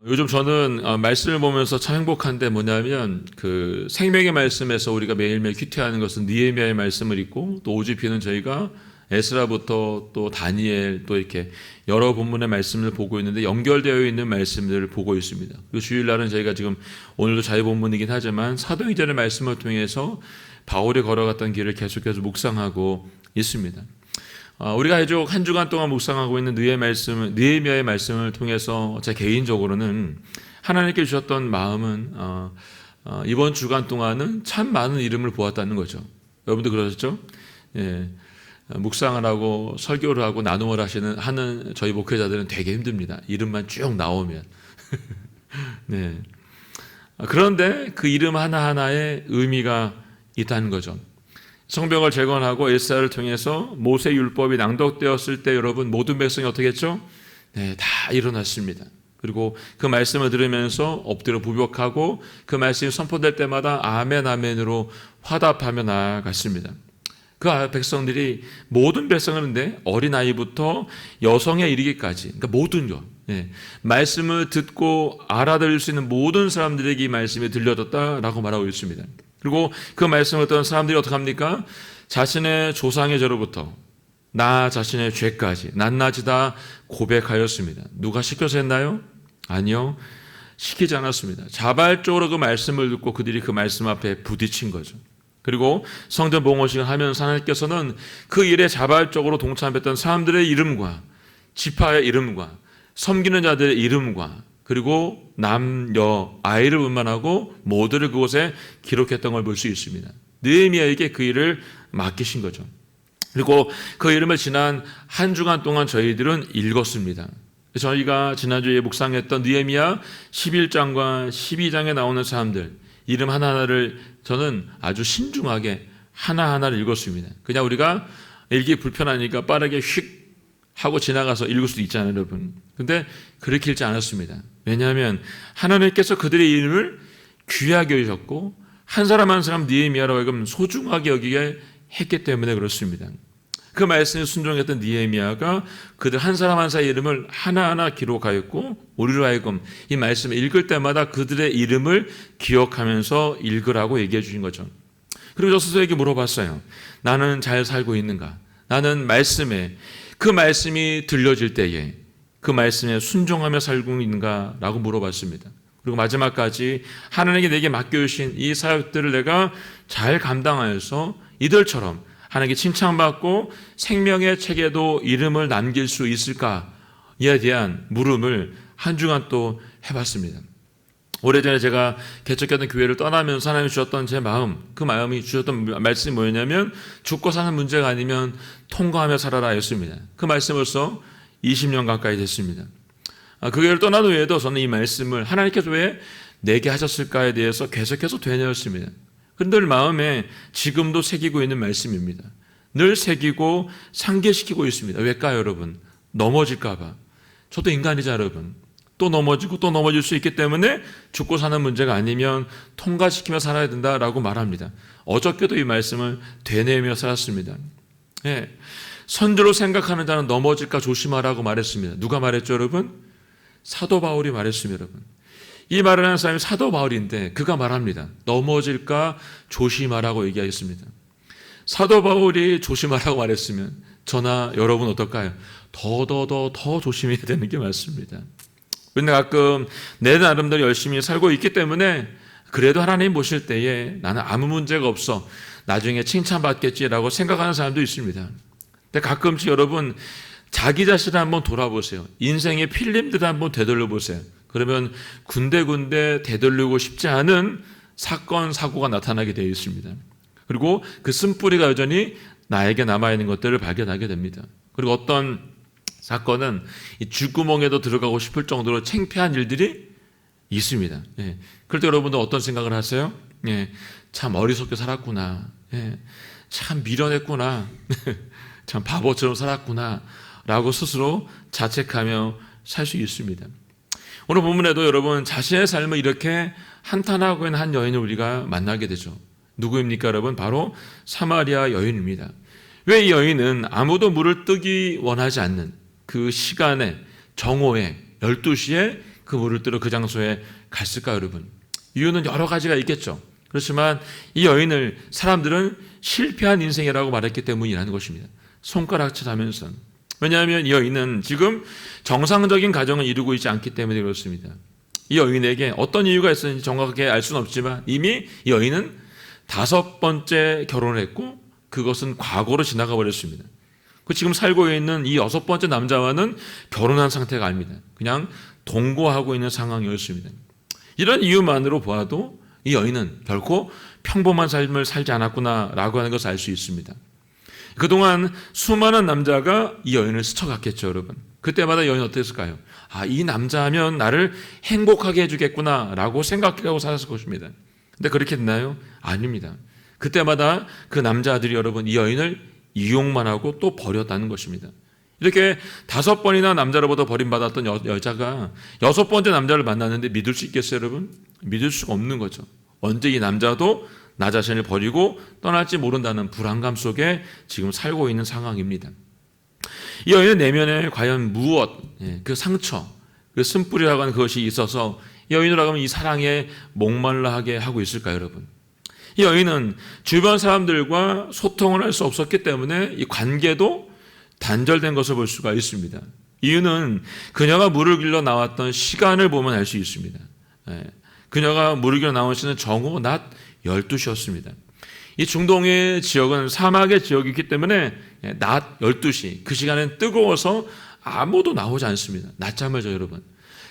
요즘 저는 말씀을 보면서 참 행복한데 뭐냐면 그 생명의 말씀에서 우리가 매일매일 큐티하는 것은 느헤미야의 말씀을 읽고 또 OGP는 저희가 에스라부터 또 다니엘 또 이렇게 여러 본문의 말씀을 보고 있는데 연결되어 있는 말씀들을 보고 있습니다. 그 주일날은 저희가 지금 오늘도 자유본문이긴 하지만 사도행전의 말씀을 통해서 바울이 걸어갔던 길을 계속해서 묵상하고 있습니다. 우리가 한 주간 동안 묵상하고 있는 느헤미야의 말씀을 통해서 제 개인적으로는 하나님께 주셨던 마음은 이번 주간 동안은 참 많은 이름을 보았다는 거죠. 여러분도 그러셨죠? 예. 묵상을 하고 설교를 하고 나눔을 하는 저희 목회자들은 되게 힘듭니다. 이름만 쭉 나오면. 네. 그런데 그 이름 하나하나에 의미가 있다는 거죠. 성벽을 재건하고 엘사를 통해서 모세 율법이 낭독되었을 때 여러분 모든 백성이 어떻게 했죠? 네, 다 일어났습니다. 그리고 그 말씀을 들으면서 엎드려 부복하고 그 말씀이 선포될 때마다 아멘 아멘으로 화답하며 나아갔습니다. 그 백성들이 모든 백성인데 어린아이부터 여성에 이르기까지 그러니까 모든 것 말씀을 듣고 알아들을 수 있는 모든 사람들에게 이 말씀이 들려졌다라고 말하고 있습니다. 그리고 그 말씀을 듣는 사람들이 어떻게 합니까? 자신의 조상의 죄로부터 나 자신의 죄까지 낱낱이 다 고백하였습니다. 누가 시켜서 했나요? 아니요. 시키지 않았습니다. 자발적으로 그 말씀을 듣고 그들이 그 말씀 앞에 부딪힌 거죠. 그리고 성전 봉헌식을 하면서 하나님께서는 그 일에 자발적으로 동참했던 사람들의 이름과 지파의 이름과 섬기는 자들의 이름과 그리고 남, 여, 아이를 분만하고 모두를 그곳에 기록했던 걸 볼 수 있습니다. 느헤미야에게 그 일을 맡기신 거죠. 그리고 그 이름을 지난 한 주간 동안 저희들은 읽었습니다. 저희가 지난주에 묵상했던 느헤미야 11장과 12장에 나오는 사람들 이름 하나하나를 저는 아주 신중하게 하나하나를 읽었습니다. 그냥 우리가 읽기 불편하니까 빠르게 휙 하고 지나가서 읽을 수도 있잖아요, 여러분. 근데 그렇게 읽지 않았습니다. 왜냐하면 하나님께서 그들의 이름을 귀하게 여기셨고 한 사람 한 사람 느헤미야로 하여금 소중하게 여기게 했기 때문에 그렇습니다. 그 말씀에 순종했던 느헤미야가 그들 한 사람 한 사람의 이름을 하나하나 기록하였고 우리로 하여금 이 말씀을 읽을 때마다 그들의 이름을 기억하면서 읽으라고 얘기해 주신 거죠. 그리고 저 스스로에게 물어봤어요. 나는 잘 살고 있는가? 나는 그 말씀이 들려질 때에 그 말씀에 순종하며 살고 있는가? 라고 물어봤습니다. 그리고 마지막까지 하나님께 내게 맡겨주신 이 사역들을 내가 잘 감당하여서 이들처럼 하나님께 칭찬받고 생명의 책에도 이름을 남길 수 있을까에 대한 물음을 한 주간 또 해봤습니다. 오래전에 제가 개척했던 교회를 떠나면서 하나님이 주셨던 제 마음, 그 마음이 주셨던 말씀이 뭐였냐면 죽고 사는 문제가 아니면 통과하며 살아라 였습니다. 그 말씀으로서 20년 가까이 됐습니다. 그 교회를 떠난 후에도 저는 이 말씀을 하나님께서 왜 내게 하셨을까에 대해서 계속해서 되뇌었습니다. 늘 마음에 지금도 새기고 있는 말씀입니다. 늘 새기고 상기시키고 있습니다. 왜일까요, 여러분? 넘어질까 봐. 저도 인간이자 여러분. 또 넘어지고 또 넘어질 수 있기 때문에 죽고 사는 문제가 아니면 통과시키며 살아야 된다라고 말합니다. 어저께도 이 말씀을 되뇌며 살았습니다. 예. 선조로 생각하는 자는 넘어질까 조심하라고 말했습니다. 누가 말했죠, 여러분? 사도 바울이 말했습니다, 여러분. 이 말을 하는 사람이 사도 바울인데 그가 말합니다. 넘어질까 조심하라고 얘기하겠습니다. 사도 바울이 조심하라고 말했으면 저나 여러분 어떨까요? 더 조심해야 되는 게 맞습니다. 그런데 가끔 내 나름대로 열심히 살고 있기 때문에 그래도 하나님 보실 때에 나는 아무 문제가 없어 나중에 칭찬받겠지라고 생각하는 사람도 있습니다. 근데 가끔씩 여러분 자기 자신을 한번 돌아보세요. 인생의 필름들을 한번 되돌려보세요. 그러면 군데군데 되돌리고 싶지 않은 사건, 사고가 나타나게 되어 있습니다. 그리고 그 쓴뿌리가 여전히 나에게 남아있는 것들을 발견하게 됩니다. 그리고 어떤 사건은 이 쥐구멍에도 들어가고 싶을 정도로 창피한 일들이 있습니다. 예. 그럴 때 여러분들 어떤 생각을 하세요? 예. 참 어리석게 살았구나. 예. 참 미련했구나. 참 바보처럼 살았구나. 라고 스스로 자책하며 살 수 있습니다. 오늘 본문에도 여러분 자신의 삶을 이렇게 한탄하고 있는 한 여인을 우리가 만나게 되죠. 누구입니까 여러분? 바로 사마리아 여인입니다. 왜 이 여인은 아무도 물을 뜨기 원하지 않는 그 시간에 정오에 12시에 그 그 물을 뜨러 그 장소에 갔을까요, 여러분? 이유는 여러 가지가 있겠죠. 그렇지만 이 여인을 사람들은 실패한 인생이라고 말했기 때문이라는 것입니다. 손가락질 하면서. 왜냐하면 이 여인은 지금 정상적인 가정을 이루고 있지 않기 때문에 그렇습니다. 이 여인에게 어떤 이유가 있었는지 정확하게 알 수는 없지만 이미 이 여인은 5번째 결혼을 했고 그것은 과거로 지나가 버렸습니다. 지금 살고 있는 이 6번째 남자와는 결혼한 상태가 아닙니다. 그냥 동거하고 있는 상황이었습니다. 이런 이유만으로 보아도 이 여인은 결코 평범한 삶을 살지 않았구나라고 하는 것을 알 수 있습니다. 그동안 수많은 남자가 이 여인을 스쳐갔겠죠, 여러분. 그때마다 여인은 어땠을까요? 이 남자면 나를 행복하게 해주겠구나라고 생각하고 살았을 것입니다. 근데 그렇게 됐나요? 아닙니다. 그때마다 그 남자들이 여러분 이 여인을 이용만 하고 또 버렸다는 것입니다. 이렇게 5번이나 남자로부터 버림받았던 여자가 6번째 남자를 만났는데 믿을 수 있겠어요, 여러분? 믿을 수가 없는 거죠. 언제 이 남자도 나 자신을 버리고 떠날지 모른다는 불안감 속에 지금 살고 있는 상황입니다. 이 여인의 내면에 과연 무엇, 그 상처, 그 쓴뿌리라고 하는 그것이 있어서 이 여인이라고 하면 이 사랑에 목말라 하게 하고 있을까요, 여러분? 이 여인은 주변 사람들과 소통을 할 수 없었기 때문에 이 관계도 단절된 것을 볼 수가 있습니다. 이유는 그녀가 물을 길러 나왔던 시간을 보면 알 수 있습니다. 그녀가 물을 길러 나온 시는 정오 낮 12시였습니다. 이 중동의 지역은 사막의 지역이기 때문에 낮 12시, 그 시간엔 뜨거워서 아무도 나오지 않습니다. 낮잠을 자요, 여러분.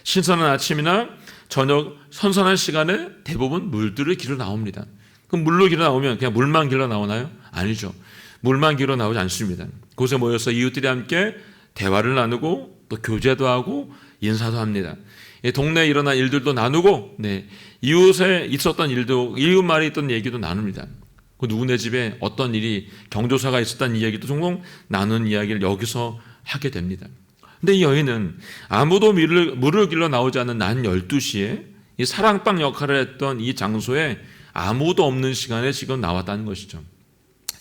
신선한 아침이나 저녁 선선한 시간에 대부분 물들을 길러 나옵니다. 그럼 물로 길러 나오면 그냥 물만 길러 나오나요? 아니죠. 물만 길러 나오지 않습니다. 곳에 모여서 이웃들이 함께 대화를 나누고 또 교제도 하고 인사도 합니다. 동네에 일어난 일들도 나누고 이웃에 있었던 일도 이웃 말에 있던 얘기도 나눕니다. 그 누구네 집에 어떤 일이 경조사가 있었다는 이야기도 종종 나누는 이야기를 여기서 하게 됩니다. 근데 이 여인은 아무도 물을 길러 나오지 않는 낮 12시에 이 사랑방 역할을 했던 이 장소에 아무도 없는 시간에 지금 나왔다는 것이죠.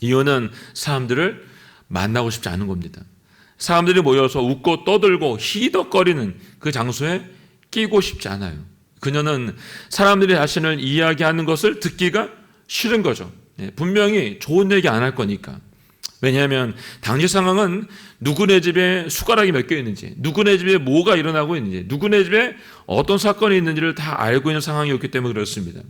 이유는 사람들을 만나고 싶지 않은 겁니다. 사람들이 모여서 웃고 떠들고 희덕거리는 그 장소에 끼고 싶지 않아요. 그녀는 사람들이 자신을 이야기하는 것을 듣기가 싫은 거죠. 분명히 좋은 얘기 안 할 거니까. 왜냐하면 당시 상황은 누구네 집에 숟가락이 몇 개 있는지, 누구네 집에 뭐가 일어나고 있는지, 누구네 집에 어떤 사건이 있는지를 다 알고 있는 상황이었기 때문에 그렇습니다.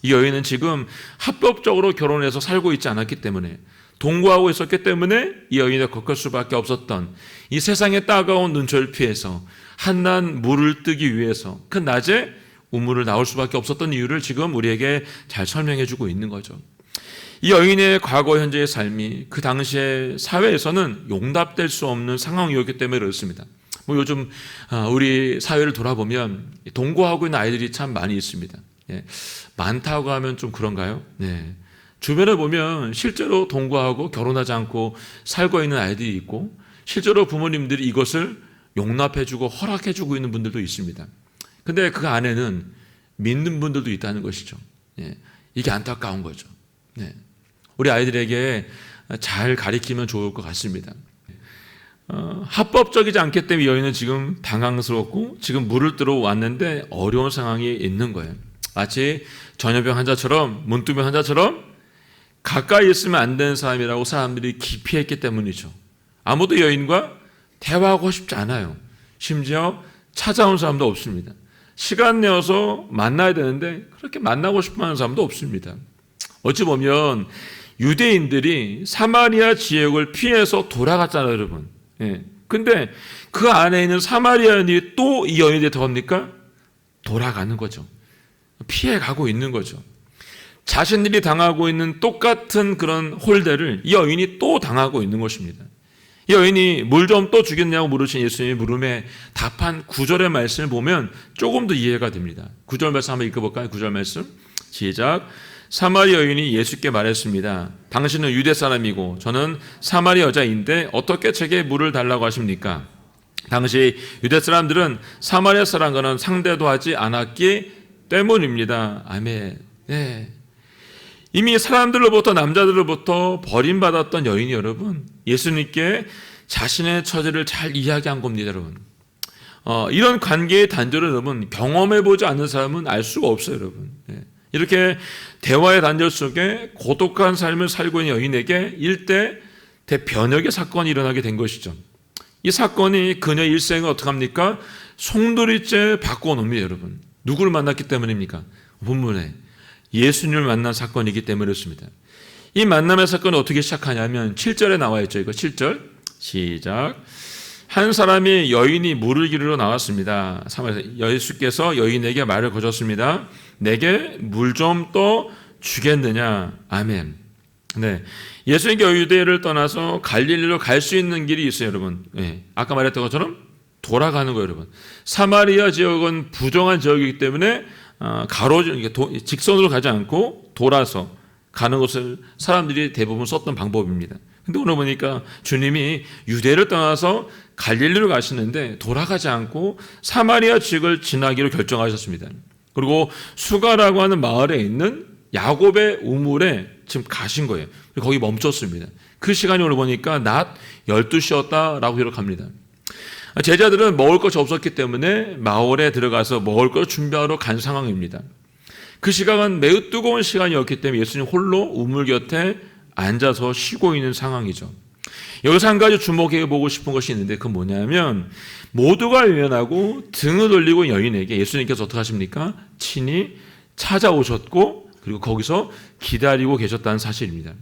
이 여인은 지금 합법적으로 결혼해서 살고 있지 않았기 때문에, 동거하고 있었기 때문에 이 여인을 겪을 수밖에 없었던 이 세상의 따가운 눈초리를 피해서 한낮 물을 뜨기 위해서 그 낮에 우물을 나올 수밖에 없었던 이유를 지금 우리에게 잘 설명해 주고 있는 거죠. 이 여인의 과거 현재의 삶이 그 당시의 사회에서는 용납될 수 없는 상황이었기 때문에 그렇습니다. 요즘 우리 사회를 돌아보면 동거하고 있는 아이들이 참 많이 있습니다. 많다고 하면 좀 그런가요? 주변에 보면 실제로 동거하고 결혼하지 않고 살고 있는 아이들이 있고 실제로 부모님들이 이것을 용납해주고 허락해주고 있는 분들도 있습니다. 근데 그 안에는 믿는 분들도 있다는 것이죠. 이게 안타까운 거죠. 우리 아이들에게 잘 가르치면 좋을 것 같습니다. 합법적이지 않기 때문에 여인은 지금 당황스럽고 지금 물을 뜨러 왔는데 어려운 상황이 있는 거예요. 마치 전염병 환자처럼, 문두병 환자처럼 가까이 있으면 안 되는 사람이라고 사람들이 기피했기 때문이죠. 아무도 여인과 대화하고 싶지 않아요. 심지어 찾아온 사람도 없습니다. 시간 내어서 만나야 되는데 그렇게 만나고 싶어하는 사람도 없습니다. 어찌 보면 유대인들이 사마리아 지역을 피해서 돌아갔잖아요, 여러분. 근데 그 안에 있는 사마리아인이 또 이 여인한테 더 합니까? 돌아가는 거죠. 피해가고 있는 거죠. 자신들이 당하고 있는 똑같은 그런 홀대를 이 여인이 또 당하고 있는 것입니다. 이 여인이 물 좀 또 주겠냐고 물으신 예수님의 물음에 답한 9절의 말씀을 보면 조금 더 이해가 됩니다. 9절 말씀 한번 읽어볼까요? 9절 말씀 시작. 사마리아 여인이 예수께 말했습니다. 당신은 유대 사람이고 저는 사마리아 여자인데 어떻게 제게 물을 달라고 하십니까? 당시 유대 사람들은 사마리아 사람과는 상대도 하지 않았기 때문입니다. 아멘. 이미 사람들로부터 남자들로부터 버림받았던 여인이 여러분 예수님께 자신의 처지를 잘 이야기한 겁니다. 여러분 이런 관계의 단절을 여러분 경험해보지 않는 사람은 알 수가 없어요, 여러분. 이렇게 대화의 단절 속에 고독한 삶을 살고 있는 여인에게 일대 대변혁의 사건이 일어나게 된 것이죠. 이 사건이 그녀의 일생을 어떻게 합니까? 송두리째 바꿔놓습니다, 여러분. 누구를 만났기 때문입니까? 본문에 예수님을 만난 사건이기 때문이었습니다. 이 만남의 사건이 어떻게 시작하냐면 7절에 나와 있죠. 이거 7절 시작. 한 사람이 여인이 물을 기르러 나왔습니다. 예수께서 여인에게 말을 거셨습니다. 내게 물 좀 떠 주겠느냐. 아멘. 네, 예수님께 유대를 떠나서 갈릴리로 갈 수 있는 길이 있어요, 여러분. 아까 말했던 것처럼 돌아가는 거예요, 여러분. 사마리아 지역은 부정한 지역이기 때문에 직선으로 가지 않고 돌아서 가는 것을 사람들이 대부분 썼던 방법입니다. 근데 오늘 보니까 주님이 유대를 떠나서 갈릴리로 가시는데 돌아가지 않고 사마리아 지역을 지나기로 결정하셨습니다. 그리고 수가라고 하는 마을에 있는 야곱의 우물에 지금 가신 거예요. 거기 멈췄습니다. 그 시간이 오늘 보니까 낮 12시였다라고 기록합니다. 제자들은 먹을 것이 없었기 때문에 마을에 들어가서 먹을 걸 준비하러 간 상황입니다. 그 시간은 매우 뜨거운 시간이었기 때문에 예수님 홀로 우물 곁에 앉아서 쉬고 있는 상황이죠. 여기서 한 가지 주목해 보고 싶은 것이 있는데 그건 뭐냐면 모두가 외면하고 등을 돌리고 여인에게 예수님께서 어떻게 하십니까? 친히 찾아오셨고 그리고 거기서 기다리고 계셨다는 사실입니다.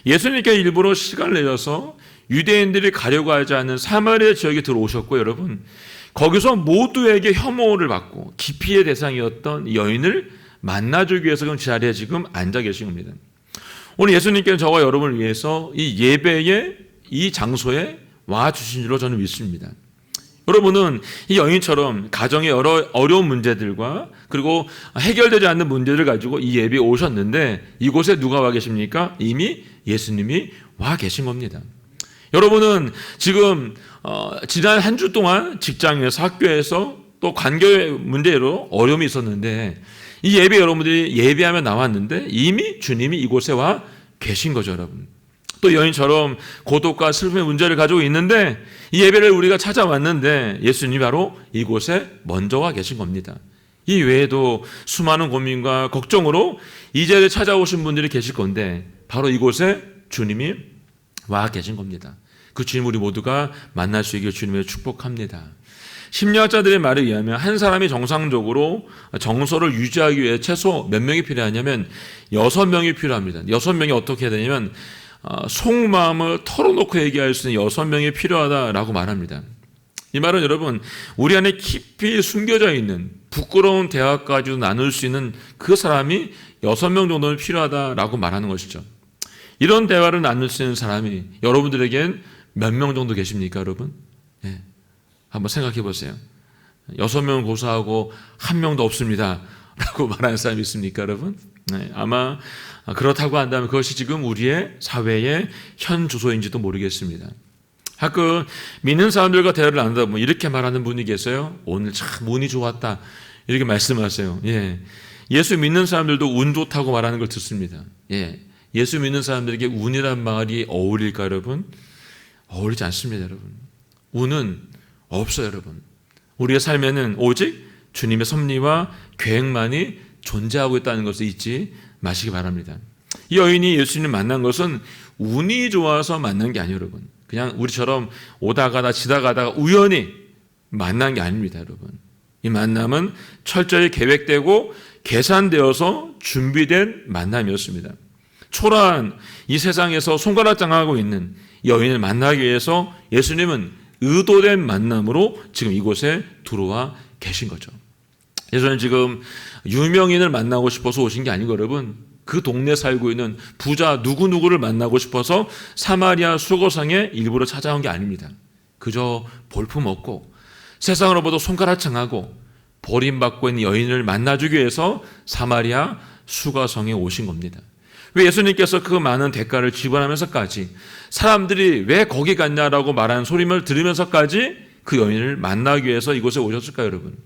예수님께 일부러 시간을 내셔서 유대인들이 가려고 하지 않는 사마리아 지역에 들어오셨고 여러분 거기서 모두에게 혐오를 받고 기피의 대상이었던 여인을 만나주기 위해서 그 자리에 지금 앉아 계신 겁니다. 오늘 예수님께는 저와 여러분을 위해서 이 예배의 이 장소에 와주신 줄로 저는 믿습니다. 여러분은 이 여인처럼 가정의 여러 어려운 문제들과 그리고 해결되지 않는 문제를 가지고 이 예배에 오셨는데 이곳에 누가 와 계십니까? 이미 예수님이 와 계신 겁니다. 여러분은 지금 지난 한 주 동안 직장에서 학교에서 또 관계 문제로 어려움이 있었는데 이 예배 여러분들이 예배하며 나왔는데 이미 주님이 이곳에 와 계신 거죠, 여러분. 또 여인처럼 고독과 슬픔의 문제를 가지고 있는데 이 예배를 우리가 찾아왔는데 예수님이 바로 이곳에 먼저 와 계신 겁니다. 이 외에도 수많은 고민과 걱정으로 이 자리에 찾아오신 분들이 계실 건데 바로 이곳에 주님이 와 계신 겁니다. 그 주님 우리 모두가 만날 수 있길 주님의 축복합니다. 심리학자들의 말에 의하면 한 사람이 정상적으로 정서를 유지하기 위해 최소 몇 명이 필요하냐면 6명이 필요합니다. 6명이 어떻게 해야 되냐면 속마음을 털어놓고 얘기할 수 있는 6명이 필요하다라고 말합니다. 이 말은 여러분 우리 안에 깊이 숨겨져 있는 부끄러운 대화까지도 나눌 수 있는 그 사람이 6명 정도는 필요하다라고 말하는 것이죠. 이런 대화를 나눌 수 있는 사람이 여러분들에겐 몇 명 정도 계십니까, 여러분? 네. 한번 생각해 보세요. 6명을 고사하고 1명도 없습니다. 라고 말하는 사람이 있습니까, 여러분? 네. 아마 그렇다고 한다면 그것이 지금 우리의 사회의 현 주소인지도 모르겠습니다. 가끔 믿는 사람들과 대화를 나누다 보면 이렇게 말하는 분이 계세요. 오늘 참 운이 좋았다. 이렇게 말씀하세요. 예. 예수 믿는 사람들도 운 좋다고 말하는 걸 듣습니다. 예. 예수 믿는 사람들에게 운이란 말이 어울릴까, 여러분? 어울리지 않습니다, 여러분. 운은 없어요, 여러분. 우리의 삶에는 오직 주님의 섭리와 계획만이 존재하고 있다는 것을 잊지 마시기 바랍니다. 이 여인이 예수님을 만난 것은 운이 좋아서 만난 게 아니에요, 여러분. 그냥 우리처럼 오다 가다 지다 가다가 우연히 만난 게 아닙니다, 여러분. 이 만남은 철저히 계획되고 계산되어서 준비된 만남이었습니다. 초라한 이 세상에서 손가락장하고 있는 여인을 만나기 위해서 예수님은 의도된 만남으로 지금 이곳에 들어와 계신 거죠. 예수님은 지금 유명인을 만나고 싶어서 오신 게 아니고 여러분 그 동네에 살고 있는 부자 누구누구를 만나고 싶어서 사마리아 수거성에 일부러 찾아온 게 아닙니다. 그저 볼품없고 세상으로부터 손가락장하고 버림받고 있는 여인을 만나주기 위해서 사마리아 수거성에 오신 겁니다. 왜 예수님께서 그 많은 대가를 지불하면서까지 사람들이 왜 거기 갔냐라고 말하는 소림을 들으면서까지 그 여인을 만나기 위해서 이곳에 오셨을까요, 여러분?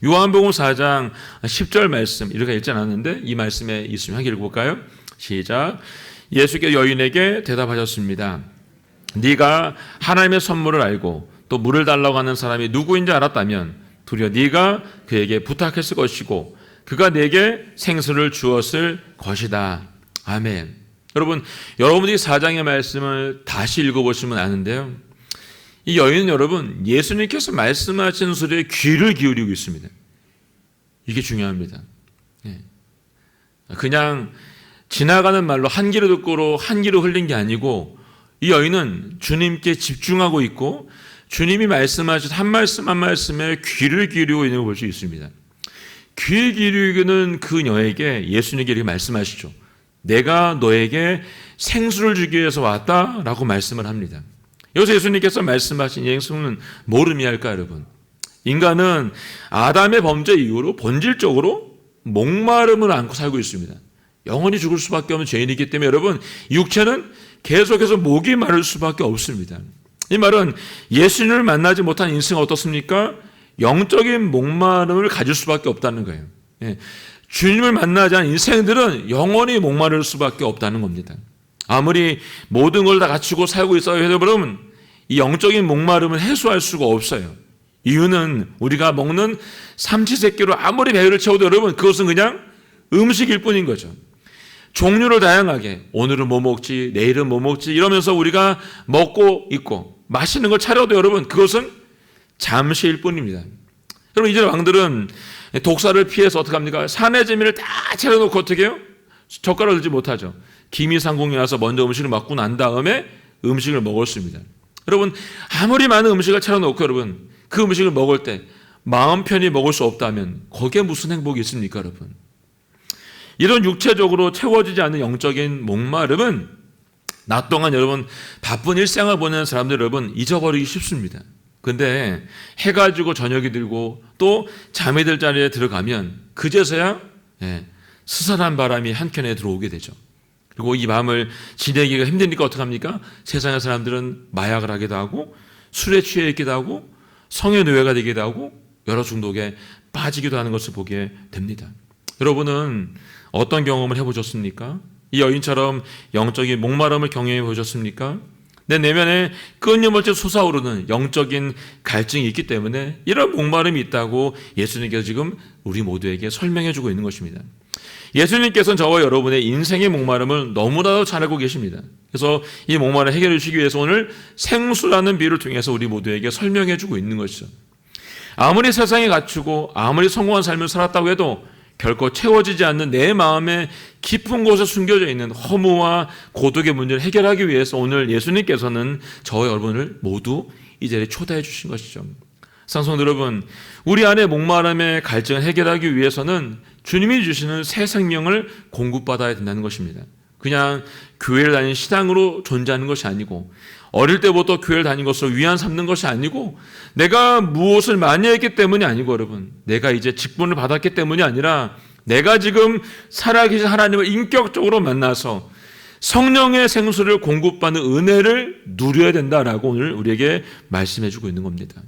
요한복음 4장 10절 말씀 이렇게 읽지 않았는데 이 말씀에 있으면 함께 읽어볼까요? 시작. 예수께서 여인에게 대답하셨습니다. 네가 하나님의 선물을 알고 또 물을 달라고 하는 사람이 누구인지 알았다면 도리어 네가 그에게 부탁했을 것이고 그가 내게 생수를 주었을 것이다. 아멘. 여러분, 여러분들이 4장의 말씀을 다시 읽어보시면 아는데요, 이 여인은 여러분 예수님께서 말씀하신 소리에 귀를 기울이고 있습니다. 이게 중요합니다. 그냥 지나가는 말로 한 귀로 듣고로 한 귀로 흘린 게 아니고 이 여인은 주님께 집중하고 있고 주님이 말씀하신 한 말씀 한 말씀에 귀를 기울이고 있는 걸 볼 수 있습니다. 귀 기울이는 그녀에게 예수님께 이렇게 말씀하시죠. 내가 너에게 생수를 주기 위해서 왔다라고 말씀을 합니다. 여기서 예수님께서 말씀하신 생수는 뭘 의미할까 여러분? 인간은 아담의 범죄 이후로 본질적으로 목마름을 안고 살고 있습니다. 영원히 죽을 수밖에 없는 죄인이기 때문에 여러분 육체는 계속해서 목이 마를 수밖에 없습니다. 이 말은 예수님을 만나지 못한 인생은 어떻습니까? 영적인 목마름을 가질 수밖에 없다는 거예요. 주님을 만나지 않은 인생들은 영원히 목마를 수밖에 없다는 겁니다. 아무리 모든 걸 다 갖추고 살고 있어요 해도 여러분 이 영적인 목마름을 해소할 수가 없어요. 이유는 우리가 먹는 삼시세끼로 아무리 배를 채워도 여러분 그것은 그냥 음식일 뿐인 거죠. 종류를 다양하게 오늘은 뭐 먹지 내일은 뭐 먹지 이러면서 우리가 먹고 있고 맛있는 걸 차려도 여러분 그것은 잠시일 뿐입니다. 여러분 이제 왕들은 독사를 피해서 어떻게 합니까? 산의 재미를 다 차려놓고 어떻게 해요? 젓가락을 들지 못하죠. 기미상궁에 와서 먼저 음식을 먹고 난 다음에 음식을 먹었습니다. 여러분 아무리 많은 음식을 차려놓고 여러분 그 음식을 먹을 때 마음 편히 먹을 수 없다면 거기에 무슨 행복이 있습니까 여러분? 이런 육체적으로 채워지지 않는 영적인 목마름은 낮 동안 여러분 바쁜 일상을 보내는 사람들 여러분 잊어버리기 쉽습니다. 근데 해가 지고 저녁이 들고 또 잠이 들 자리에 들어가면 그제서야 스산한 바람이 한켠에 들어오게 되죠. 그리고 이 밤을 지내기가 힘드니까 어떡합니까? 세상의 사람들은 마약을 하기도 하고 술에 취해 있기도 하고 성의 노예가 되기도 하고 여러 중독에 빠지기도 하는 것을 보게 됩니다. 여러분은 어떤 경험을 해보셨습니까? 이 여인처럼 영적인 목마름을 경험해 보셨습니까? 내 내면에 끊임없이 솟아오르는 영적인 갈증이 있기 때문에 이런 목마름이 있다고 예수님께서 지금 우리 모두에게 설명해 주고 있는 것입니다. 예수님께서는 저와 여러분의 인생의 목마름을 너무나도 잘 알고 계십니다. 그래서 이 목마름을 해결해 주시기 위해서 오늘 생수라는 비유를 통해서 우리 모두에게 설명해 주고 있는 것이죠. 아무리 세상에 갖추고 아무리 성공한 삶을 살았다고 해도 결코 채워지지 않는 내 마음의 깊은 곳에 숨겨져 있는 허무와 고독의 문제를 해결하기 위해서 오늘 예수님께서는 저와 여러분을 모두 이 자리에 초대해 주신 것이죠. 성도 여러분, 우리 안에 목마름의 갈증을 해결하기 위해서는 주님이 주시는 새 생명을 공급받아야 된다는 것입니다. 그냥 교회를 다니는 신앙으로 존재하는 것이 아니고 어릴 때부터 교회를 다닌 것을 위안 삼는 것이 아니고 내가 무엇을 많이 했기 때문이 아니고 여러분 내가 이제 직분을 받았기 때문이 아니라 내가 지금 살아계신 하나님을 인격적으로 만나서 성령의 생수를 공급받는 은혜를 누려야 된다라고 오늘 우리에게 말씀해 주고 있는 겁니다.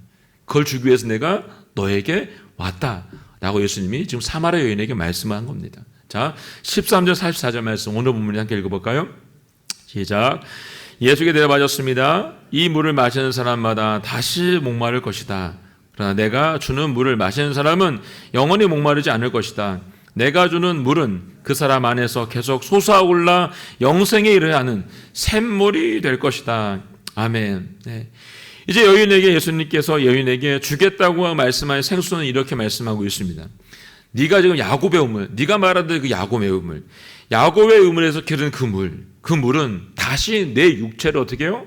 그걸 주기 위해서 내가 너에게 왔다라고 예수님이 지금 사마리아 여인에게 말씀한 겁니다. 자, 13절 44절 말씀 오늘 본문을 함께 읽어볼까요? 시작. 예수께 대답하셨습니다. 이 물을 마시는 사람마다 다시 목마를 것이다. 그러나 내가 주는 물을 마시는 사람은 영원히 목마르지 않을 것이다. 내가 주는 물은 그 사람 안에서 계속 솟아올라 영생에 이르게 하는 샘물이 될 것이다. 아멘. 네. 이제 예수님께서 여인에게 주겠다고 말씀하신 생수는 이렇게 말씀하고 있습니다. 네가 지금 야곱의 우물, 네가 말하던 그 야곱의 우물, 야곱의 우물에서 기른 그 물은 다시 내 육체를 어떻게 해요?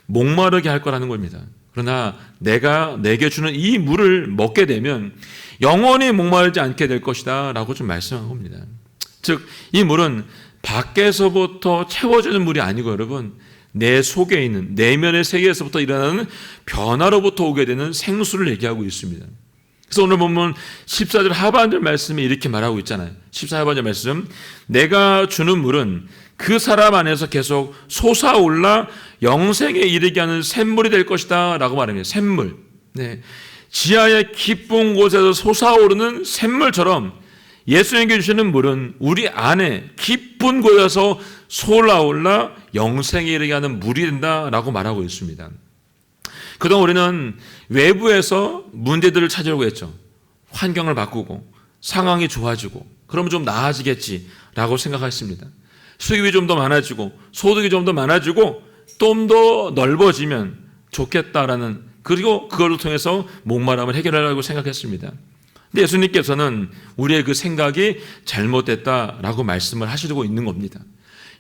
목마르게 할 거라는 겁니다. 그러나 내가 내게 주는 이 물을 먹게 되면 영원히 목마르지 않게 될 것이다 라고 좀 말씀한 겁니다. 즉 이 물은 밖에서부터 채워지는 물이 아니고 여러분 내 속에 있는 내면의 세계에서부터 일어나는 변화로부터 오게 되는 생수를 얘기하고 있습니다. 그래서 오늘 보면 14절 하반절 말씀이 이렇게 말하고 있잖아요. 14절 하반절 말씀, 내가 주는 물은 그 사람 안에서 계속 솟아올라 영생에 이르게 하는 샘물이 될 것이다 라고 말합니다. 샘물. 네. 지하의 깊은 곳에서 솟아오르는 샘물처럼 예수님께 주시는 물은 우리 안에 깊은 곳에서 솟아올라 영생에 이르게 하는 물이 된다라고 말하고 있습니다. 그동안 우리는 외부에서 문제들을 찾으려고 했죠. 환경을 바꾸고 상황이 좋아지고 그러면 좀 나아지겠지라고 생각했습니다. 수입이 좀 더 많아지고 소득이 좀 더 많아지고 좀 더 넓어지면 좋겠다라는, 그리고 그걸 통해서 목마름을 해결하려고 생각했습니다. 근데 예수님께서는 우리의 그 생각이 잘못됐다라고 말씀을 하시고 있는 겁니다.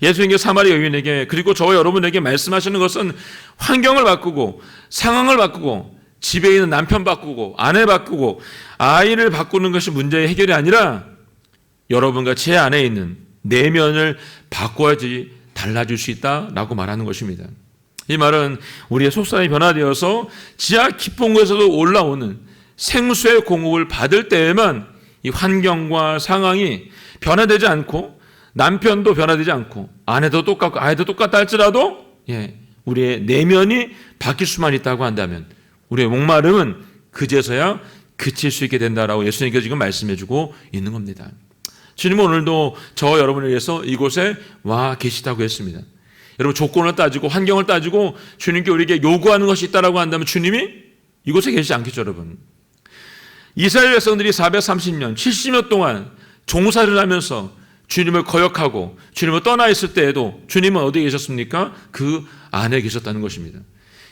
예수님께서 사마리 여인에게, 그리고 저와 여러분에게 말씀하시는 것은 환경을 바꾸고 상황을 바꾸고 집에 있는 남편 바꾸고 아내 바꾸고 아이를 바꾸는 것이 문제의 해결이 아니라 여러분과 제 안에 있는 내면을 바꿔야지 달라질 수 있다라고 말하는 것입니다. 이 말은 우리의 속사람이 변화되어서 지하 깊은 곳에서도 올라오는 생수의 공급을 받을 때에만 이 환경과 상황이 변화되지 않고 남편도 변화되지 않고 아내도 똑같고 아이도 똑같다 할지라도 우리의 내면이 바뀔 수만 있다고 한다면 우리의 목마름은 그제서야 그칠 수 있게 된다라고 예수님께서 지금 말씀해주고 있는 겁니다. 주님은 오늘도 저와 여러분을 위해서 이곳에 와 계시다고 했습니다. 여러분, 조건을 따지고 환경을 따지고 주님께 우리에게 요구하는 것이 있다라고 한다면 주님이 이곳에 계시지 않겠죠, 여러분. 이스라엘 백성들이 430년, 70년 동안 종살이를 하면서 주님을 거역하고 주님을 떠나 있을 때에도 주님은 어디에 계셨습니까? 그 안에 계셨다는 것입니다.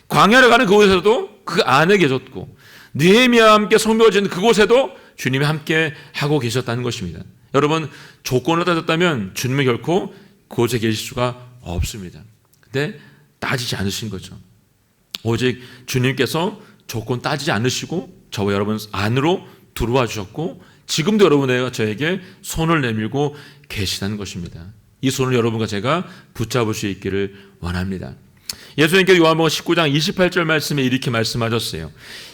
광야를 가는 그곳에서도 그 안에 계셨고 느헤미야와 함께 성벽을 짓는 그곳에도 주님이 함께 하고 계셨다는 것입니다. 여러분, 조건을 따졌다면 주님은 결코 그곳에 계실 수가 없습니다. 근데 따지지 않으신 거죠. 오직 주님께서 조건 따지지 않으시고 저와 여러분 안으로 들어와 주셨고 지금도 여러분과 저에게 손을 내밀고 계시다는 것입니다. 이 손을 여러분과 제가 붙잡을 수 있기를 원합니다. 예수님께서 요한복음 19장 28절 말씀에 이렇게 말씀하셨어요.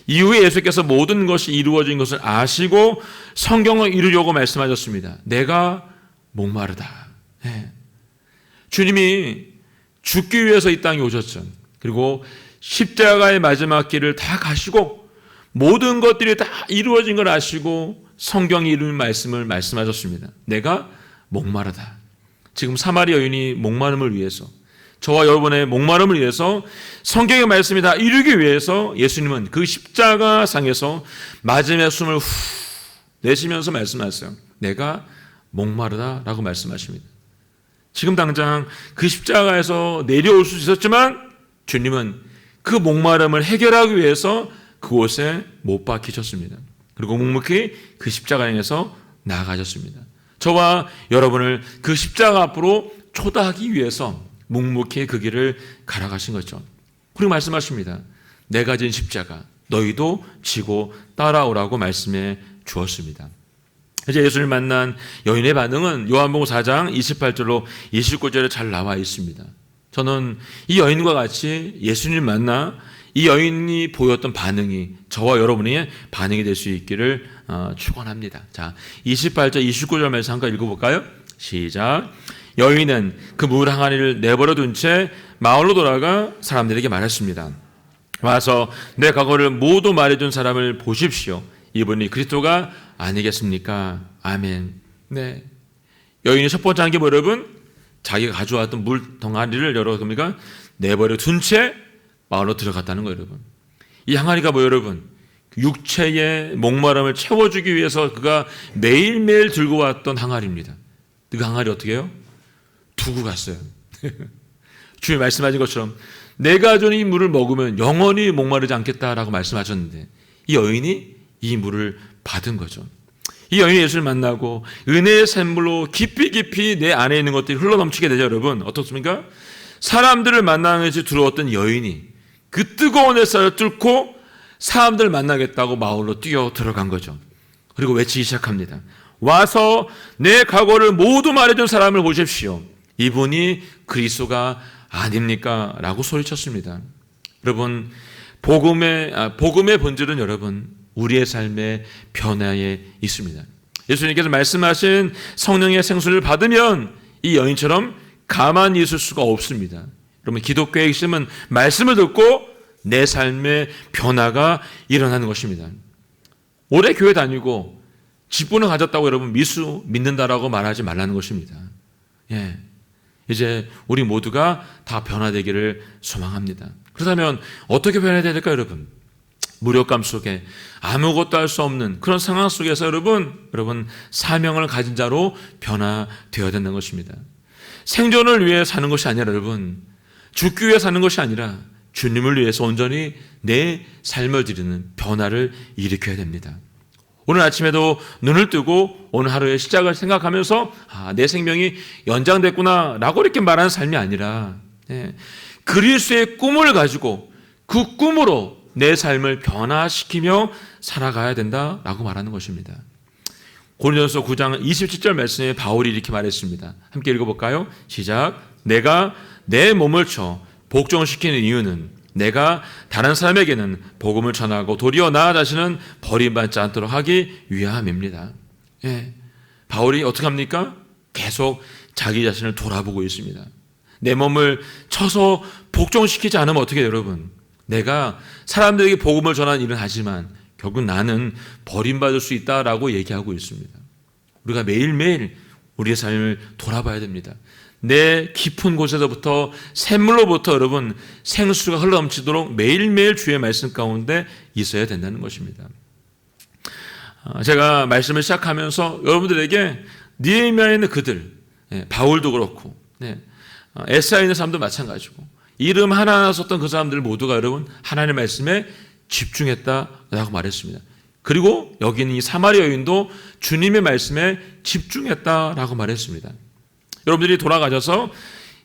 이후에 예수께서 모든 것이 이루어진 것을 아시고 성경을 이루려고 말씀하셨습니다. 내가 목마르다. 주님이 죽기 위해서 이 땅에 오셨죠. 그리고 십자가의 마지막 길을 다 가시고 모든 것들이 다 이루어진 걸 아시고 성경이 이루는 말씀을 말씀하셨습니다. 내가 목마르다. 지금 사마리 여인이 목마름을 위해서, 저와 여러분의 목마름을 위해서 성경의 말씀이 다 이루기 위해서 예수님은 그 십자가 상에서 마지막에 숨을 후 내쉬면서 말씀하셨어요. 내가 목마르다라고 말씀하십니다. 지금 당장 그 십자가에서 내려올 수 있었지만 주님은 그 목마름을 해결하기 위해서 그곳에 못 박히셨습니다. 그리고 묵묵히 그 십자가 향해서 나아가셨습니다. 저와 여러분을 그 십자가 앞으로 초대하기 위해서 묵묵히 그 길을 갈아가신 거죠. 그리고 말씀하십니다. 내가 진 십자가 너희도 지고 따라오라고 말씀해 주었습니다. 이제 예수를 만난 여인의 반응은 요한복음 4장 28절로 29절에 잘 나와 있습니다. 저는 이 여인과 같이 예수님 만나 이 여인이 보였던 반응이 저와 여러분의 반응이 될 수 있기를 축원합니다. 자, 28절 29절 말씀 한번 읽어볼까요? 시작. 여인은 그 물 항아리를 내버려 둔 채 마을로 돌아가 사람들에게 말했습니다. 와서 내 과거를 모두 말해준 사람을 보십시오. 이분이 그리스도가 아니겠습니까? 아멘. 네. 여인이 첫 번째 한 게 뭐 여러분? 자기가 가져왔던 물 덩아리를 여러분과 내버려 둔 채 마을로 들어갔다는 거예요, 여러분. 이 항아리가 뭐 여러분? 육체의 목마름을 채워주기 위해서 그가 매일매일 들고 왔던 항아리입니다. 그 항아리 어떻게 해요? 두고 갔어요. 주님 말씀하신 것처럼 내가 준 이 물을 먹으면 영원히 목마르지 않겠다라고 말씀하셨는데 이 여인이 이 물을 받은 거죠. 이 여인이 예수를 만나고 은혜의 샘물로 깊이 내 안에 있는 것들이 흘러넘치게 되죠. 여러분 어떻습니까? 사람들을 만나는 것이 들어왔던 여인이 그 뜨거운 햇살을 뚫고 사람들을 만나겠다고 마을로 뛰어 들어간 거죠. 그리고 외치기 시작합니다. 와서 내 과거를 모두 말해준 사람을 보십시오. 이분이 그리스도가 아닙니까? 라고 소리쳤습니다. 여러분 복음의 본질은 여러분 우리의 삶의 변화에 있습니다. 예수님께서 말씀하신 성령의 생수를 받으면 이 여인처럼 가만히 있을 수가 없습니다. 여러분 기독교의 핵심은 말씀을 듣고 내 삶의 변화가 일어나는 것입니다. 오래 교회 다니고 직분을 가졌다고 여러분 믿는다라고 말하지 말라는 것입니다. 이제 우리 모두가 다 변화되기를 소망합니다. 그렇다면 어떻게 변해야 될까요, 여러분? 무력감 속에 아무것도 할 수 없는 그런 상황 속에서 여러분 사명을 가진 자로 변화되어야 된다는 것입니다. 생존을 위해 사는 것이 아니라 여러분, 죽기 위해 사는 것이 아니라 주님을 위해서 온전히 내 삶을 드리는 변화를 일으켜야 됩니다. 오늘 아침에도 눈을 뜨고 오늘 하루의 시작을 생각하면서 내 생명이 연장됐구나 라고 이렇게 말하는 삶이 아니라 그리스도의 꿈을 가지고 그 꿈으로 내 삶을 변화시키며 살아가야 된다라고 말하는 것입니다. 고린도전서 9장 27절 말씀에 바울이 이렇게 말했습니다. 함께 읽어볼까요? 시작. 내가 내 몸을 쳐 복종시키는 이유는 내가 다른 사람에게는 복음을 전하고 도리어 나 자신은 버림받지 않도록 하기 위함입니다. 바울이 어떻게 합니까? 계속 자기 자신을 돌아보고 있습니다. 내 몸을 쳐서 복종시키지 않으면 어떻게 해요, 여러분? 내가 사람들에게 복음을 전하는 일은 하지만 결국 나는 버림받을 수 있다라고 얘기하고 있습니다. 우리가 매일매일 우리의 삶을 돌아봐야 됩니다. 내 깊은 곳에서부터 샘물로부터 여러분 생수가 흘러넘치도록 매일매일 주의 말씀 가운데 있어야 된다는 것입니다. 제가 말씀을 시작하면서 여러분들에게 느헤미야에 있는 그들, 바울도 그렇고 에스라에 있는 사람도 마찬가지고 이름 하나하나 썼던 그 사람들 모두가 여러분 하나님의 말씀에 집중했다라고 말했습니다. 그리고 여기 있는 이 사마리아 여인도 주님의 말씀에 집중했다라고 말했습니다. 여러분들이 돌아가셔서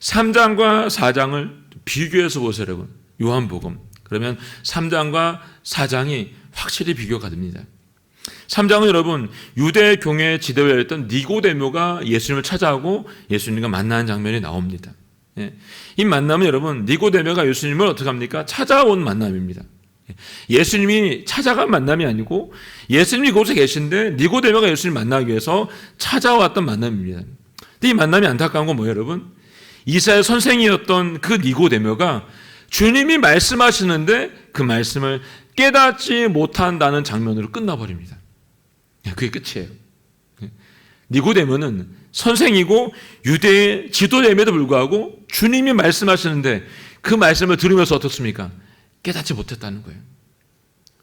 3장과 4장을 비교해서 보세요, 여러분. 요한복음. 그러면 3장과 4장이 확실히 비교가 됩니다. 3장은 여러분 유대 교회 지도자였던 니고데모가 예수님을 찾아오고 예수님과 만나는 장면이 나옵니다. 이 만남은 여러분 니고데모가 예수님을 어떻게 합니까? 찾아온 만남입니다. 예수님이 찾아간 만남이 아니고 예수님이 그곳에 계신데 니고데모가 예수님을 만나기 위해서 찾아왔던 만남입니다. 근데 이 만남이 안타까운 건 뭐예요, 여러분? 이사야 선생이었던 그 니고데모가 주님이 말씀하시는데 그 말씀을 깨닫지 못한다는 장면으로 끝나버립니다. 그게 끝이에요. 니고데모는 선생이고 유대의 지도자임에도 불구하고 주님이 말씀하시는데 그 말씀을 들으면서 어떻습니까? 깨닫지 못했다는 거예요.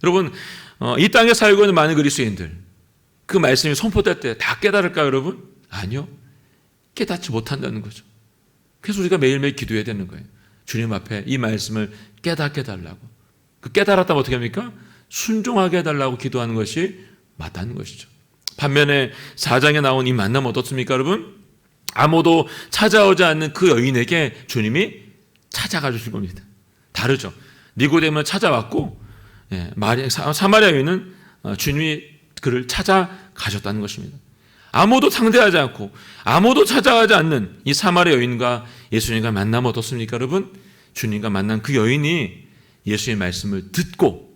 여러분, 이 땅에 살고 있는 많은 그리스도인들 그 말씀이 선포될 때 다 깨달을까요, 여러분? 아니요. 깨닫지 못한다는 거죠. 그래서 우리가 매일매일 기도해야 되는 거예요. 주님 앞에 이 말씀을 깨닫게 해달라고. 그 깨달았다면 어떻게 합니까? 순종하게 해달라고 기도하는 것이 맞다는 것이죠. 반면에 4장에 나온 이 만남은 어떻습니까, 여러분? 아무도 찾아오지 않는 그 여인에게 주님이 찾아가 주실 겁니다. 다르죠. 니고데모는 찾아왔고 사마리아 여인은 주님이 그를 찾아가셨다는 것입니다. 아무도 상대하지 않고 아무도 찾아가지 않는 이 사마리아 여인과 예수님과 만나면 어떻습니까, 여러분? 주님과 만난 그 여인이 예수의 말씀을 듣고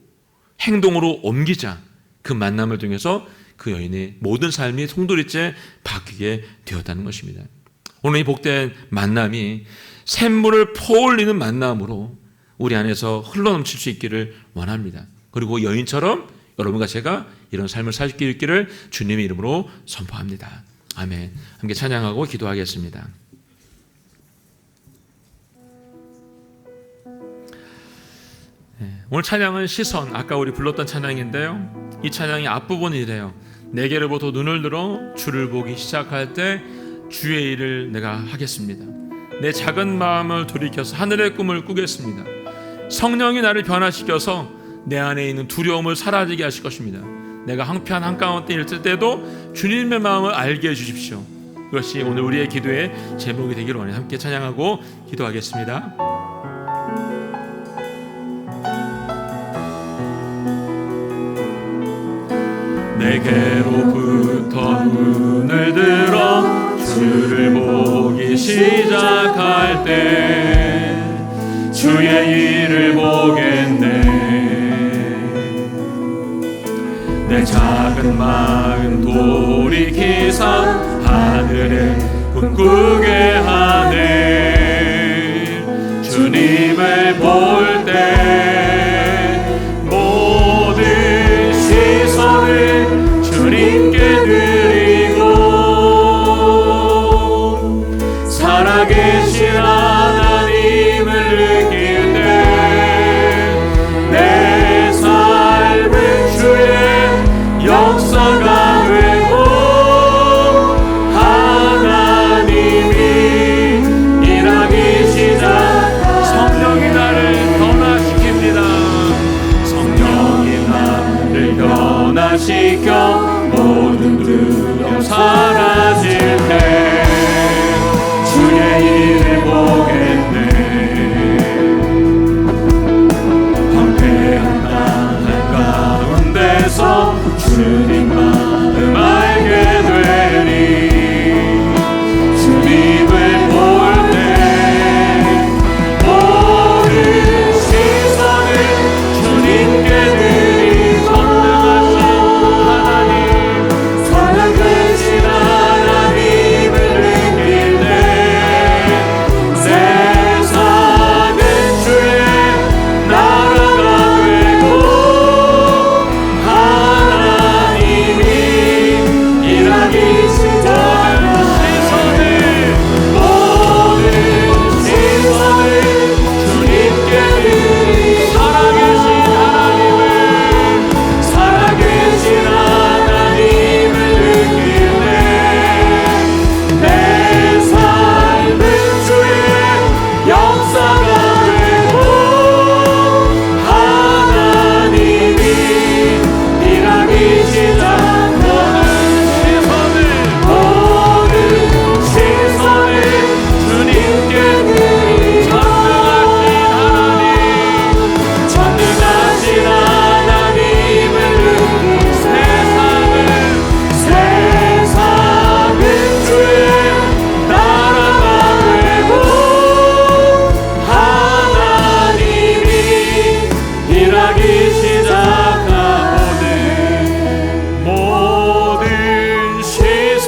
행동으로 옮기자 그 만남을 통해서 그 여인의 모든 삶이 송두리째 바뀌게 되었다는 것입니다. 오늘 이 복된 만남이 샘물을 퍼올리는 만남으로 우리 안에서 흘러넘칠 수 있기를 원합니다. 그리고 여인처럼 여러분과 제가 이런 삶을 살 수 있기를 주님의 이름으로 선포합니다. 아멘. 함께 찬양하고 기도하겠습니다. 오늘 찬양은 시선, 아까 우리 불렀던 찬양인데요. 이 찬양의 앞부분이 이래요. 내게로부터 눈을 들어 주를 보기 시작할 때 주의 일을 내가 하겠습니다. 내 작은 마음을 돌이켜서 하늘의 꿈을 꾸겠습니다. 성령이 나를 변화시켜서 내 안에 있는 두려움을 사라지게 하실 것입니다. 내가 한편 한가운데 있을 때도 주님의 마음을 알게 해주십시오. 그것이 오늘 우리의 기도의 제목이 되기를 원해 함께 찬양하고 기도하겠습니다. 내게로부터 눈을 들어 주를 보기 시작할 때 주의 일을 보겠네. 내 작은 마음 돌이키사 하늘에 꿈꾸게 하네. 주님을 볼 때 모든 시선을 주님께 드리고 살아계신 하나님을 느낄 때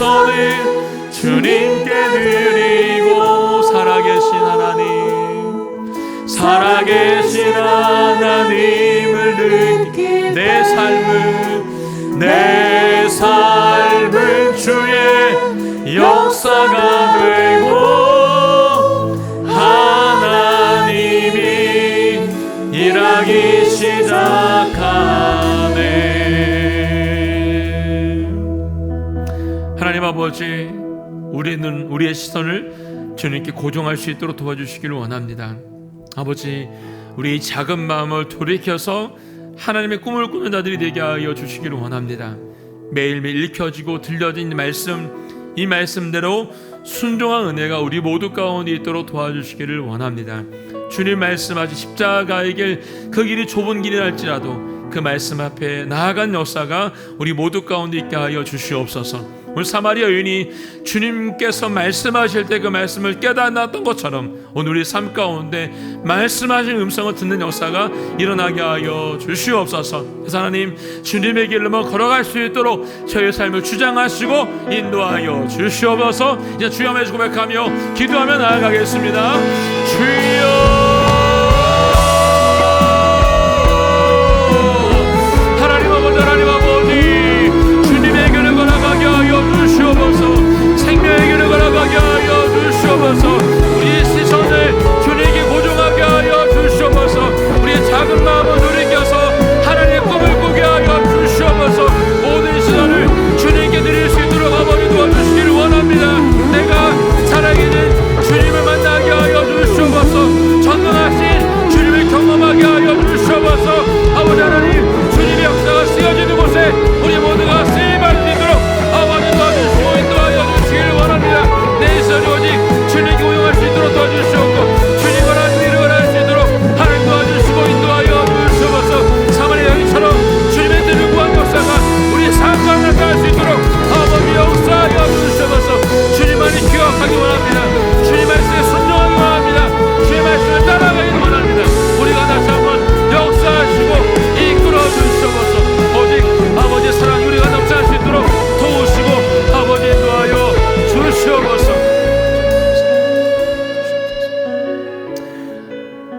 손을 주님께 드리고 살아계신 하나님을 느끼 내 삶은 주의 역사가 되고 하나님이 일하기 시작하네. 하나님 아버지, 우리의 시선을 주님께 고정할 수 있도록 도와주시기를 원합니다. 아버지, 우리 작은 마음을 돌이켜서 하나님의 꿈을 꾸는 자들이 되게 하여 주시기를 원합니다. 매일매일 읽혀지고 들려진 이 말씀대로 순종한 은혜가 우리 모두 가운데 있도록 도와주시기를 원합니다. 주님 말씀하신 십자가의 길, 그 길이 좁은 길이랄지라도 그 말씀 앞에 나아간 역사가 우리 모두 가운데 있게 하여 주시옵소서. 오늘 사마리아 여인이 주님께서 말씀하실 때 그 말씀을 깨닫았던 것처럼 오늘 우리 삶 가운데 말씀하신 음성을 듣는 역사가 일어나게 하여 주시옵소서. 그래서 하나님, 주님의 길로만 걸어갈 수 있도록 저의 삶을 주장하시고 인도하여 주시옵소서. 이제 주여 한번 고백하며 기도하며 나아가겠습니다. 주여, 하나님 아버지, 주님의 길을 걸어가게 하여 주시옵소서. 생명의 길을 걸어가게 하여 주시옵소서. 우리의 시선을 주님께 고정하게 하여 주시옵소서. 우리의 작은 마음을 돌이켜서 하나님의 꿈을 꾸게 하여 주시옵소서. 모든 시선을 주님께 드릴 수 있도록 아버지 도와주시기를 원합니다. 내가 살아계신 주님을 만나게 하여 주시옵소서. 전능하신 주님을 경험하게 하여 주시옵소서. 아버지 하나님, 주님의 역사가 쓰여지는 곳에 우리 모두가 쓰임할 수 있도록 아버지 도와주시고 인도하여 주시기를 원합니다. 내 시선이 오직 주님께 고용할 수 있도록 도와주시옵고 주님과 하나님의 일을 할 수 있도록 하나님 도와주시고 인도하여 주시옵소서. 사마리아 여인처럼 주님의 뜻을 구한 역사가 우리 삶 가운데 나타날 수 있도록 아버지 역사하여 주시옵소서. 주님만이 기억하기 원합니다. 주님 말씀에 순종하기 원합니다. 주님 말씀을 따라가기 원합니다. 우리가 다시 한번 역사하시고 이끌어 주시옵소서. 오직 아버지의 사랑이 우리가 넘쳐날 수 있도록 도우시고 아버지 인도하여 주시옵소서.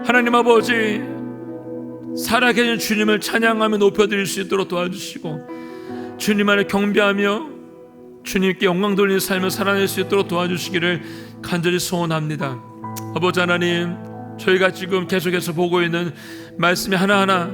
하나님 아버지, 살아계신 주님을 찬양하며 높여드릴 수 있도록 도와주시고 주님 안에 경배하며 주님께 영광 돌리는 삶을 살아낼 수 있도록 도와주시기를 간절히 소원합니다. 아버지 하나님, 저희가 지금 계속해서 보고 있는 말씀이 하나하나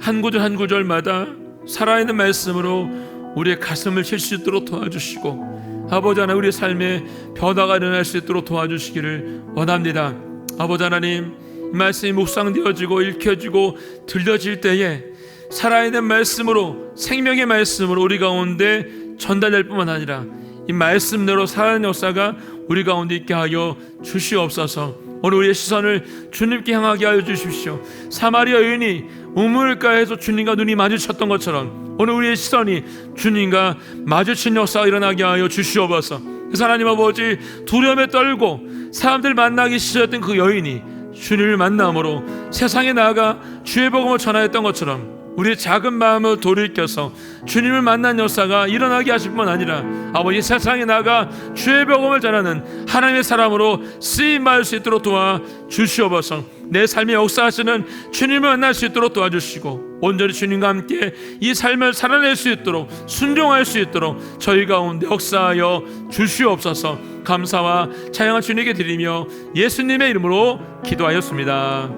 한 구절 한 구절마다 살아있는 말씀으로 우리의 가슴을 칠 수 있도록 도와주시고 아버지 하나님, 우리의 삶에 변화가 일어날 수 있도록 도와주시기를 원합니다. 아버지 하나님, 이 말씀이 묵상되어지고 읽혀지고 들려질 때에 살아있는 말씀으로, 생명의 말씀으로 우리 가운데 전달될 뿐만 아니라 이 말씀대로 살아있는 역사가 우리 가운데 있게 하여 주시옵소서. 오늘 우리의 시선을 주님께 향하게 하여 주십시오. 사마리아 여인이 우물가에서 주님과 눈이 마주쳤던 것처럼 오늘 우리의 시선이 주님과 마주친 역사가 일어나게 하여 주시옵소서. 그래서 하나님 아버지, 두려움에 떨고 사람들 만나기 싫었던 그 여인이 주님을 만남으로 세상에 나아가 주의 복음을 전하였던 것처럼 우리의 작은 마음을 돌이켜서 주님을 만난 역사가 일어나게 하실 뿐 아니라 아버지, 세상에 나가 주의 복음을 전하는 하나님의 사람으로 쓰임받을 수 있도록 도와주시옵소서. 내 삶의 역사하시는 주님을 만날 수 있도록 도와주시고 온전히 주님과 함께 이 삶을 살아낼 수 있도록, 순종할 수 있도록 저희 가운데 역사하여 주시옵소서. 감사와 찬양을 주님께 드리며 예수님의 이름으로 기도하였습니다.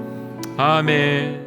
아멘.